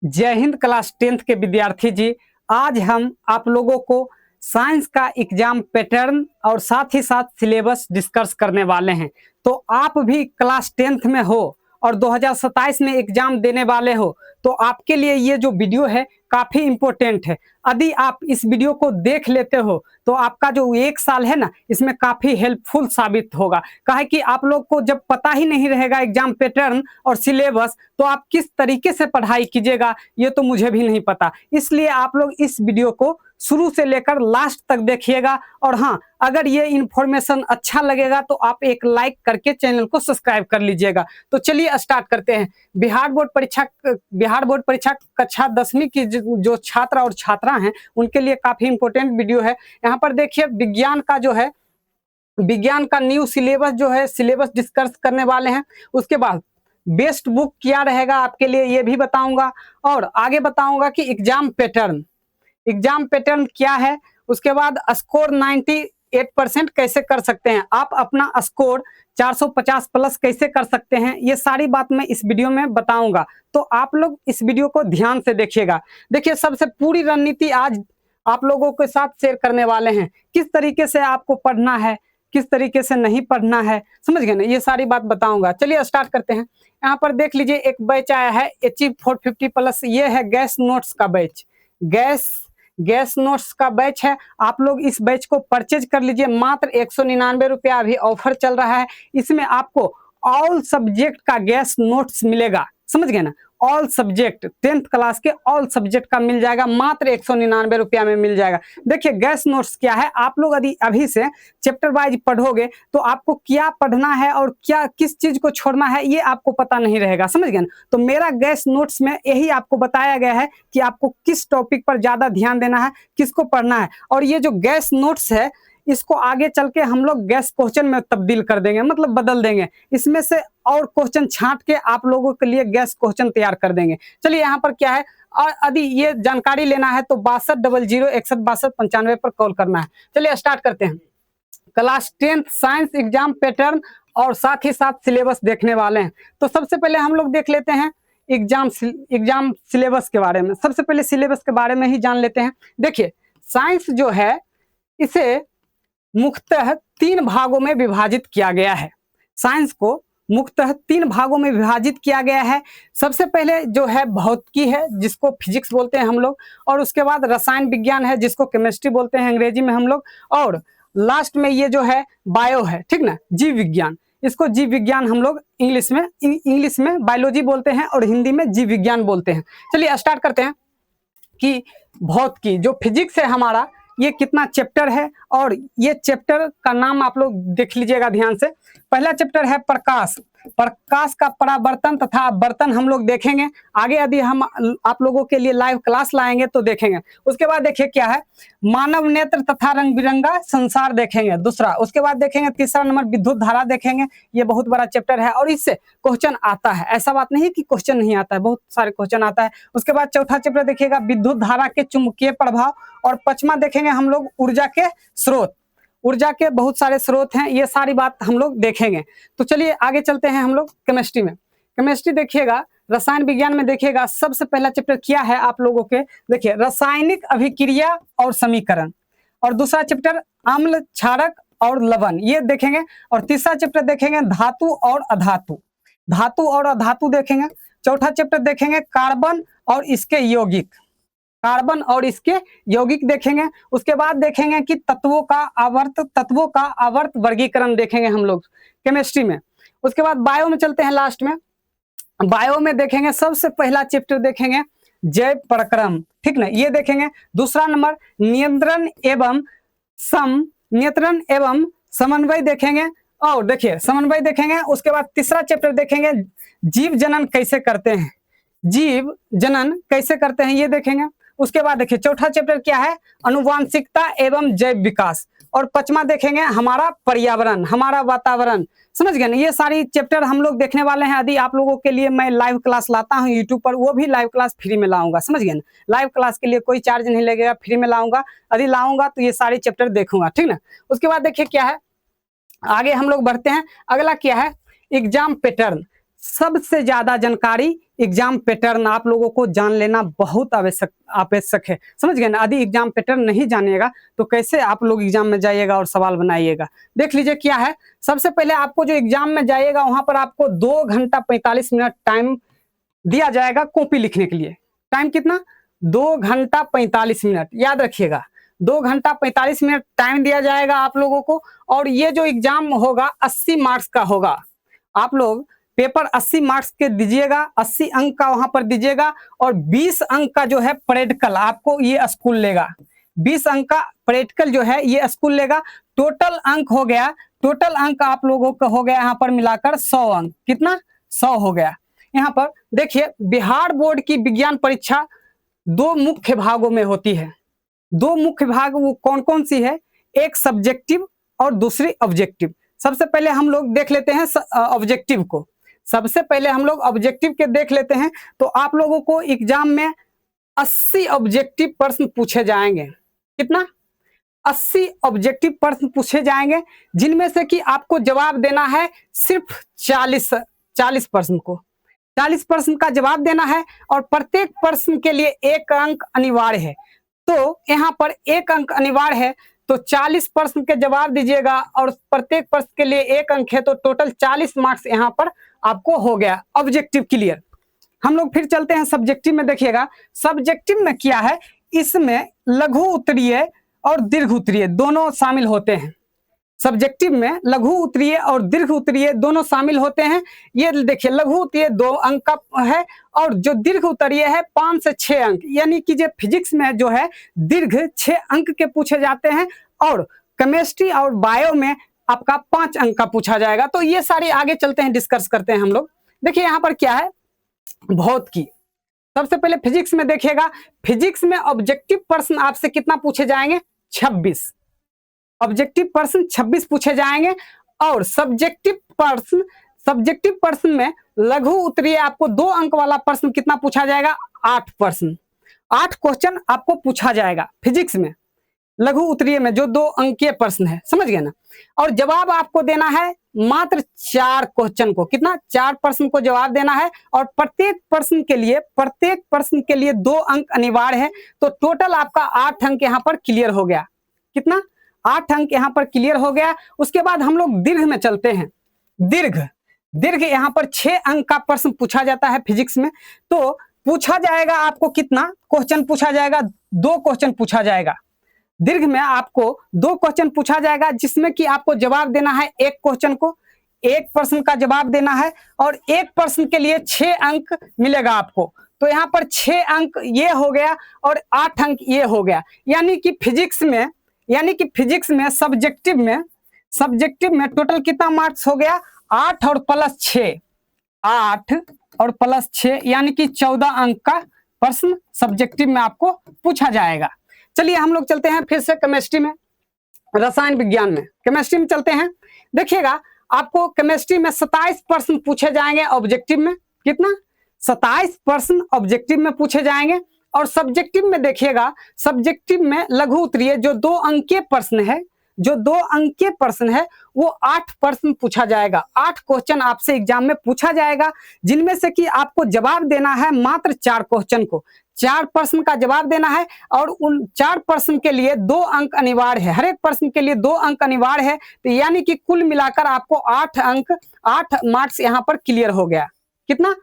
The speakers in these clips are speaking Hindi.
जय हिंद क्लास 10th के विद्यार्थी जी। आज हम आप लोगों को साइंस का एग्जाम पैटर्न और साथ ही साथ सिलेबस डिस्कस करने वाले हैं। तो आप भी क्लास 10th में हो और 2027 में एग्जाम देने वाले हो तो आपके लिए ये जो वीडियो है काफ़ी इम्पोर्टेंट है। यदि आप इस वीडियो को देख लेते हो तो आपका जो एक साल है ना, इसमें काफ़ी हेल्पफुल साबित होगा। काहे कि आप लोग को जब पता ही नहीं रहेगा एग्जाम पैटर्न और सिलेबस तो आप किस तरीके से पढ़ाई कीजिएगा ये तो मुझे भी नहीं पता। इसलिए आप लोग इस वीडियो को शुरू से लेकर लास्ट तक देखिएगा। और हाँ, अगर ये इन्फॉर्मेशन अच्छा लगेगा तो आप एक लाइक करके चैनल को सब्सक्राइब कर लीजिएगा। तो चलिए स्टार्ट करते हैं। बिहार बोर्ड परीक्षा कक्षा 10वीं की जो छात्र और छात्रा हैं उनके लिए काफ़ी इंपॉर्टेंट वीडियो है। यहाँ पर देखिए विज्ञान का जो है, विज्ञान का न्यू सिलेबस जो है, सिलेबस डिस्कस करने वाले हैं। उसके बाद बेस्ट बुक क्या रहेगा आपके लिए ये भी बताऊंगा और आगे बताऊंगा कि एग्जाम पैटर्न क्या है। उसके बाद स्कोर 98% कैसे कर सकते हैं, आप अपना स्कोर 450 प्लस कैसे कर सकते हैं, ये सारी बात मैं इस वीडियो में बताऊंगा। तो आप लोग इस वीडियो को ध्यान से देखिएगा। देखिए, सबसे पूरी रणनीति आज आप लोगों के साथ शेयर करने वाले हैं। किस तरीके से आपको पढ़ना है, किस तरीके से नहीं पढ़ना है, समझ गए ना, ये सारी बात बताऊंगा। चलिए स्टार्ट करते हैं। यहाँ पर देख लीजिए एक बैच आया है अचीव 450 प्लस। ये है गैस नोट्स का बैच, गैस नोट्स का बैच है। आप लोग इस बैच को परचेज कर लीजिए। मात्र 199 रुपया अभी ऑफर चल रहा है। इसमें आपको ऑल सब्जेक्ट का गैस नोट्स मिलेगा, समझ गए ना, ऑल सब्जेक्ट 10th क्लास के ऑल सब्जेक्ट का मिल जाएगा, मात्र 199 रुपया में मिल जाएगा। देखिए गैस नोट्स क्या है, आप लोग यदि अभी से चैप्टर वाइज पढ़ोगे तो आपको क्या पढ़ना है और क्या किस चीज को छोड़ना है ये आपको पता नहीं रहेगा, समझ गए ना। तो मेरा गैस नोट्स में यही आपको बताया गया है कि आपको किस टॉपिक पर ज्यादा ध्यान देना है, किसको पढ़ना है। और ये जो गैस नोट्स है इसको आगे चल के हम लोग गैस क्वेश्चन में तब्दील कर देंगे, मतलब बदल देंगे। इसमें से और क्वेश्चन छांट के आप लोगों के लिए गैस क्वेश्चन तैयार कर देंगे। चलिए यहाँ पर क्या है, और यदि ये जानकारी लेना है तो 6200616295 पर कॉल करना है। चलिए स्टार्ट करते हैं। Class 10th science exam pattern और साथ ही साथ सिलेबस देखने वाले हैं। तो सबसे पहले हम लोग देख लेते हैं एग्जाम सिलेबस के बारे में। सबसे पहले सिलेबस के बारे में ही जान लेते हैं। देखिए साइंस जो है इसे मुख्यतः 3 भागों में विभाजित किया गया है। साइंस को मुख्यतः 3 भागों में विभाजित किया गया है। सबसे पहले जो है भौतिकी है जिसको फिजिक्स बोलते हैं हम लोग, और उसके बाद रसायन विज्ञान है जिसको केमिस्ट्री बोलते हैं अंग्रेजी में हम लोग, और लास्ट में ये जो है बायो है, ठीक ना, जीव विज्ञान। इसको जीव विज्ञान हम लोग इंग्लिश में बायोलॉजी बोलते हैं और हिंदी में जीव विज्ञान बोलते हैं। चलिए स्टार्ट करते हैं कि भौतिकी जो फिजिक्स है हमारा, ये कितना चैप्टर है और ये चैप्टर का नाम आप लोग देख लीजिएगा ध्यान से। पहला चैप्टर है प्रकाश का परावर्तन तथा बर्तन हम लोग देखेंगे। आगे यदि हम आप लोगों के लिए लाइव क्लास लाएंगे तो देखेंगे। उसके बाद देखिए क्या है, मानव नेत्र तथा रंग बिरंगा संसार देखेंगे दूसरा। उसके बाद देखेंगे तीसरा नंबर विद्युत धारा देखेंगे। ये बहुत बड़ा चैप्टर है और इससे क्वेश्चन आता है, ऐसा बात नहीं कि क्वेश्चन नहीं आता है, बहुत सारे क्वेश्चन आता है। उसके बाद चौथा चैप्टर देखिएगा विद्युत धारा के चुंबकीय प्रभाव, और 5वां देखेंगे हम लोग ऊर्जा के स्रोत। ऊर्जा के बहुत सारे स्रोत हैं, ये सारी बात हम लोग देखेंगे। तो चलिए आगे चलते हैं हम लोग केमिस्ट्री में। केमिस्ट्री देखिएगा, रसायन विज्ञान में देखिएगा सबसे पहला चैप्टर क्या है आप लोगों के, देखिए रासायनिक अभिक्रिया और समीकरण, और दूसरा चैप्टर अम्ल क्षारक और लवण, ये देखेंगे। और तीसरा चैप्टर देखेंगे धातु और अधातु देखेंगे। चौथा चैप्टर देखेंगे कार्बन और इसके यौगिक देखेंगे। उसके बाद देखेंगे कि तत्वों का आवर्त वर्गीकरण देखेंगे हम लोग केमिस्ट्री में। उसके बाद बायो में चलते हैं। लास्ट में बायो में देखेंगे सबसे पहला चैप्टर देखेंगे जैव प्रक्रम, ठीक ना, ये देखेंगे। दूसरा नंबर नियंत्रण एवं समन्वय देखेंगे, और देखिए समन्वय देखेंगे। उसके बाद तीसरा चैप्टर देखेंगे जीव जनन कैसे करते हैं ये देखेंगे। उसके बाद देखिए चौथा चैप्टर क्या है, अनुवांशिकता एवं जैव विकास, और 5वां देखेंगे हमारा पर्यावरण, हमारा वातावरण, समझ गए ना। ये सारी चैप्टर हम लोग देखने वाले हैं। यदि आप लोगों के लिए मैं लाइव क्लास लाता हूं यूट्यूब पर, वो भी लाइव क्लास फ्री में लाऊंगा, समझ गए ना। लाइव क्लास के लिए कोई चार्ज नहीं लगेगा, फ्री में लाऊंगा। यदि लाऊंगा तो ये सारे चैप्टर देखूंगा, ठीक ना। उसके बाद देखिए क्या है, आगे हम लोग बढ़ते हैं। अगला क्या है, एग्जाम पैटर्न। सबसे ज्यादा जानकारी एग्जाम पैटर्न आप लोगों को जान लेना बहुत आवश्यक है। समझ गए ना? यदि एग्जाम पैटर्न नहीं जानिएगा तो कैसे आप लोग एग्जाम में जाइएगा और सवाल बनाइएगा। देख लीजिए क्या है। सबसे पहले आपको जो एग्जाम में जाइएगा वहां पर आपको 2 घंटा 45 मिनट टाइम दिया जाएगा कॉपी लिखने के लिए। टाइम कितना? 2 घंटा 45 मिनट, याद रखिएगा। 2 घंटा 45 मिनट टाइम दिया जाएगा आप लोगों को। और ये जो एग्जाम होगा 80 मार्क्स का होगा। आप लोग पेपर 80 मार्क्स के दीजिएगा, 80 अंक का वहां पर दीजिएगा। और 20 अंक का जो है प्रैक्टिकल आपको ये स्कूल लेगा। 20 अंक का प्रैक्टिकल जो है ये स्कूल लेगा। टोटल अंक हो गया, टोटल अंक आप लोगों का हो गया यहाँ पर मिलाकर 100 अंक। कितना? 100 हो गया। यहाँ पर देखिए, बिहार बोर्ड की विज्ञान परीक्षा 2 मुख्य भागों में होती है। 2 मुख्य भाग वो कौन कौन सी है? एक सब्जेक्टिव और दूसरी ऑब्जेक्टिव। सबसे पहले हम लोग देख लेते हैं ऑब्जेक्टिव को। सबसे पहले हम लोग ऑब्जेक्टिव के देख लेते हैं। तो आप लोगों को एग्जाम में 80 ऑब्जेक्टिव प्रश्न पूछे जाएंगे। कितना? 80 ऑब्जेक्टिव प्रश्न पूछे जाएंगे, जिनमें से कि आपको जवाब देना है सिर्फ 40 प्रश्न को। 40 प्रश्न का जवाब देना है और प्रत्येक प्रश्न के लिए 1 अंक अनिवार्य है। तो यहाँ पर 1 अंक अनिवार्य है, तो 40 प्रश्न के जवाब दीजिएगा और प्रत्येक प्रश्न के लिए 1 अंक है, तो टोटल 40 मार्क्स यहाँ पर आपको हो गया। Objective clear. हम लोग फिर चलते हैं सब्जेक्टिव में। देखिएगा सब्जेक्टिव में क्या है, इसमें लघु उत्तरीय और दीर्घ उत्तरीय दोनों शामिल होते हैं। सब्जेक्टिव में लघु उत्तरीय और दीर्घ उत्तरीय दोनों शामिल होते हैं। ये देखिए, लघु उत्तरीय 2 अंक का है और जो दीर्घ उत्तरीय है 5 से 6 अंक। यानी कि जो फिजिक्स में जो है दीर्घ 6 अंक के पूछे जाते हैं और केमिस्ट्री और बायो में आपका 5 अंक का पूछा जाएगा। तो ये सारी आगे चलते हैं, डिस्कस करते हैं हम लोग। देखिए यहाँ पर क्या है, भौतिकी। सबसे पहले फिजिक्स में देखिएगा, फिजिक्स में ऑब्जेक्टिव प्रश्न आपसे कितना पूछे जाएंगे? 26 ऑब्जेक्टिव प्रश्न 26 पूछे जाएंगे। और सब्जेक्टिव प्रश्न में लघु उत्तरीय आपको 2 अंक वाला प्रश्न कितना पूछा जाएगा? 8 प्रश्न, 8 क्वेश्चन आपको पूछा जाएगा फिजिक्स में। लघु उत्तरीय में जो 2 अंकीय प्रश्न है, समझ गए ना? और जवाब आपको देना है मात्र 4 क्वेश्चन को। कितना? 4 प्रश्न को जवाब देना है और प्रत्येक प्रश्न के लिए 2 अंक अनिवार्य है। तो टोटल आपका 8 अंक यहाँ पर क्लियर हो गया। कितना? 8 अंक यहाँ पर क्लियर हो गया। उसके बाद हम लोग दीर्घ में चलते हैं। दीर्घ यहाँ पर 6 अंक का प्रश्न पूछा जाता है फिजिक्स में। तो पूछा जाएगा आपको कितना क्वेश्चन पूछा जाएगा? 2 क्वेश्चन पूछा जाएगा। दीर्घ में आपको 2 क्वेश्चन पूछा जाएगा, जिसमें कि आपको जवाब देना है 1 क्वेश्चन को, 1 प्रश्न का जवाब देना है और 1 प्रश्न के लिए 6 अंक मिलेगा आपको। तो यहाँ पर 6 अंक ये हो गया और 8 अंक ये हो गया। यानी कि फिजिक्स में सब्जेक्टिव में टोटल कितना मार्क्स हो गया? 8 और प्लस 6, 8 और प्लस 6 यानी कि 14 अंक का प्रश्न सब्जेक्टिव में आपको पूछा जाएगा। चलिए हम लोग चलते हैं फिर से केमिस्ट्री में, रसायन विज्ञान में। केमिस्ट्री में चलते हैं। देखिएगा आपको केमिस्ट्री में 27 प्रश्न पूछे जाएंगे ऑब्जेक्टिव में। कितना? 27 प्रश्न ऑब्जेक्टिव में पूछे जाएंगे। और सब्जेक्टिव में देखिएगा, सब्जेक्टिव में लघु उत्तरीय जो 2 अंकीय प्रश्न है वो 8 प्रश्न पूछा जाएगा। 8 क्वेश्चन आपसे एग्जाम में पूछा जाएगा, जिनमें से कि आपको जवाब देना है मात्र 4 क्वेश्चन को। 4 प्रश्न का जवाब देना है और उन 4 प्रश्न के लिए 2 अंक अनिवार्य है। हर एक प्रश्न के लिए 2 अंक अनिवार्य है। तो यानी कि कुल मिलाकर आपको 8 मार्क्स यहाँ पर क्लियर हो गया। कितना?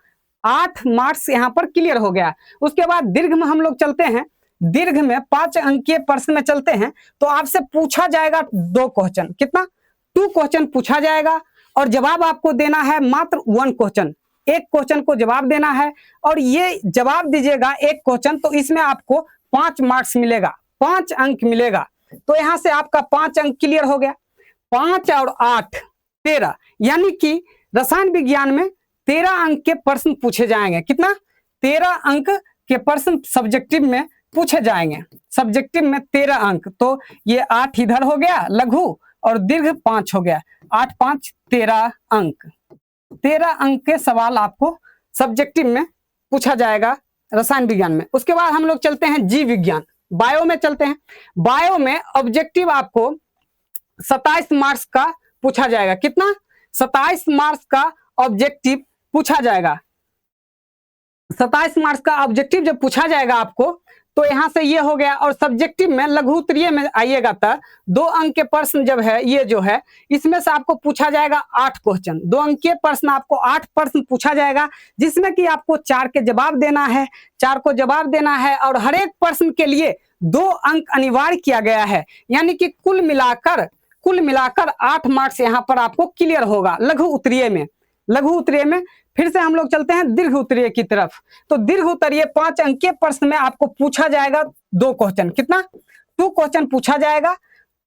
8 मार्क्स यहाँ पर क्लियर हो गया। उसके बाद दीर्घ में हम लोग चलते हैं। दीर्घ में 5 अंकीय प्रश्न में चलते हैं। तो आपसे पूछा जाएगा 2 क्वेश्चन। कितना? 2 क्वेश्चन पूछा जाएगा और जवाब आपको देना है मात्र 1 क्वेश्चन। 1 क्वेश्चन को जवाब देना है और ये जवाब दीजिएगा 1 क्वेश्चन, तो इसमें आपको 5 मार्क्स मिलेगा, 5 अंक मिलेगा। तो यहाँ से आपका 5 अंक क्लियर हो गया। 5 और 8 13, यानी कि रसायन विज्ञान में 13 अंक के प्रश्न पूछे जाएंगे। कितना? 13 अंक के प्रश्न सब्जेक्टिव में पूछे जाएंगे। सब्जेक्टिव में 13 अंक, तो ये 8 इधर हो गया लघु और दीर्घ 5 हो गया। 8 5 13 अंक। 13 अंक के सवाल आपको सब्जेक्टिव में पूछा जाएगा रसायन विज्ञान में। उसके बाद हम लोग चलते हैं जीव विज्ञान, बायो में चलते हैं। बायो में ऑब्जेक्टिव आपको 27 मार्क्स का पूछा जाएगा। कितना? 27 मार्क्स का ऑब्जेक्टिव पूछा जाएगा, 27 मार्क्स का ऑब्जेक्टिव जब पूछा जाएगा आपको, तो यहां से ये हो गया। और सब्जेक्टिव में लघु उत्तरीय में आइएगा तो 2 अंक के प्रश्न जब है, ये जो है इसमें से आपको पूछा जाएगा 8 क्वेश्चन, 2 अंक के प्रश्न आपको 8 प्रश्न पूछा जाएगा, जिसमें कि आपको 4 के जवाब देना है, 4 को जवाब देना है और हर एक प्रश्न के लिए 2 अंक अनिवार्य किया गया है। यानी कि कुल मिलाकर 8 मार्क्स यहाँ पर आपको क्लियर होगा लघु उत्तरीय में। लघु उत्तरीय में फिर से हम लोग चलते हैं दीर्घ उत्तरीय की तरफ। तो दीर्घ उत्तरीय 5 अंक के प्रश्न में आपको पूछा जाएगा 2 क्वेश्चन, कितना 2 क्वेश्चन पूछा जाएगा,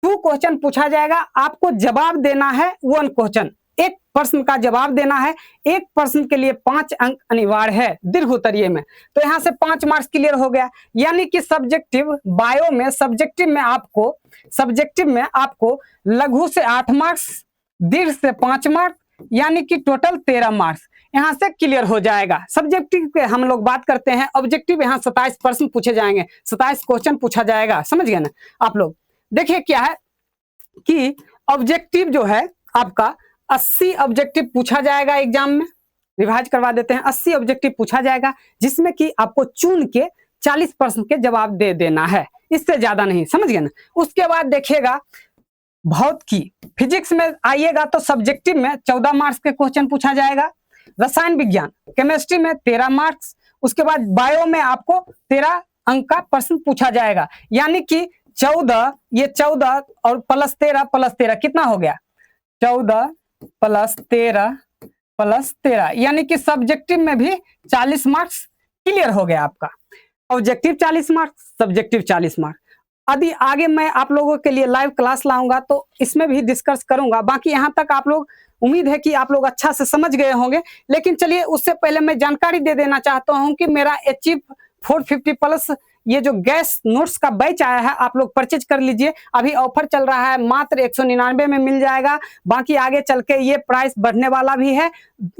2 क्वेश्चन पूछा जाएगा, आपको जवाब देना है 1 क्वेश्चन, एक प्रश्न का जवाब देना है, एक प्रश्न के लिए 5 अंक अनिवार्य है दीर्घ उत्तरीय में। तो यहाँ से 5 मार्क्स क्लियर हो गया। यानी कि सब्जेक्टिव बायो में सब्जेक्टिव में आपको लघु से 8 मार्क्स, दीर्घ से 5 मार्क्स, यानी कि टोटल 13 मार्क्स यहां से क्लियर हो जाएगा। सब्जेक्टिव पे हम लोग बात करते हैं, ऑब्जेक्टिव यहाँ 27 प्रश्न पूछे जाएंगे, 27 क्वेश्चन पूछा जाएगा, समझ गए ना आप लोग। देखिए क्या है कि ऑब्जेक्टिव जो है आपका 80 ऑब्जेक्टिव पूछा जाएगा एग्जाम में, रिवाइज करवा देते हैं, 80 ऑब्जेक्टिव पूछा जाएगा, जिसमें कि आपको चुन के 40 प्रश्न के जवाब दे देना है, इससे ज्यादा नहीं, समझ गए ना। उसके बाद देखिएगा भौतिकी फिजिक्स में आइएगा तो सब्जेक्टिव में 14 मार्क्स के क्वेश्चन पूछा जाएगा, रसायन विज्ञान केमिस्ट्री में 13 मार्क्स, उसके बाद बायो में आपको 13 अंक का प्रश्न पूछा जाएगा। यानी कि 14, ये 14 और प्लस 13 कितना हो गया, 14 प्लस 13 यानी कि सब्जेक्टिव में भी 40 मार्क्स क्लियर हो गया आपका। Objective 40 marks, subjective 40 marks. यदि आगे मैं आप लोगों के लिए लाइव क्लास लाऊंगा तो इसमें भी डिस्कस करूंगा। बाकी यहाँ तक आप लोग, उम्मीद है कि आप लोग अच्छा से समझ गए होंगे। लेकिन चलिए उससे पहले मैं जानकारी दे देना चाहता हूं कि मेरा अचीव 450 प्लस ये जो गैस नोट्स का बैच आया है, आप लोग परचेज कर लीजिए। अभी ऑफर चल रहा है, मात्र 199 में मिल जाएगा। बाकी आगे चल के ये प्राइस बढ़ने वाला भी है,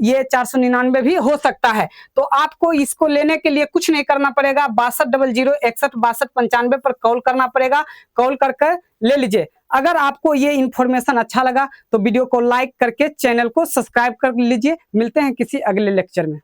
ये 499 भी हो सकता है। तो आपको इसको लेने के लिए कुछ नहीं करना पड़ेगा, 6200616295 पर कॉल करना पड़ेगा, कॉल करके ले लीजिए। अगर आपको ये इन्फॉर्मेशन अच्छा लगा तो वीडियो को लाइक करके चैनल को सब्सक्राइब कर लीजिए। मिलते हैं किसी अगले लेक्चर में।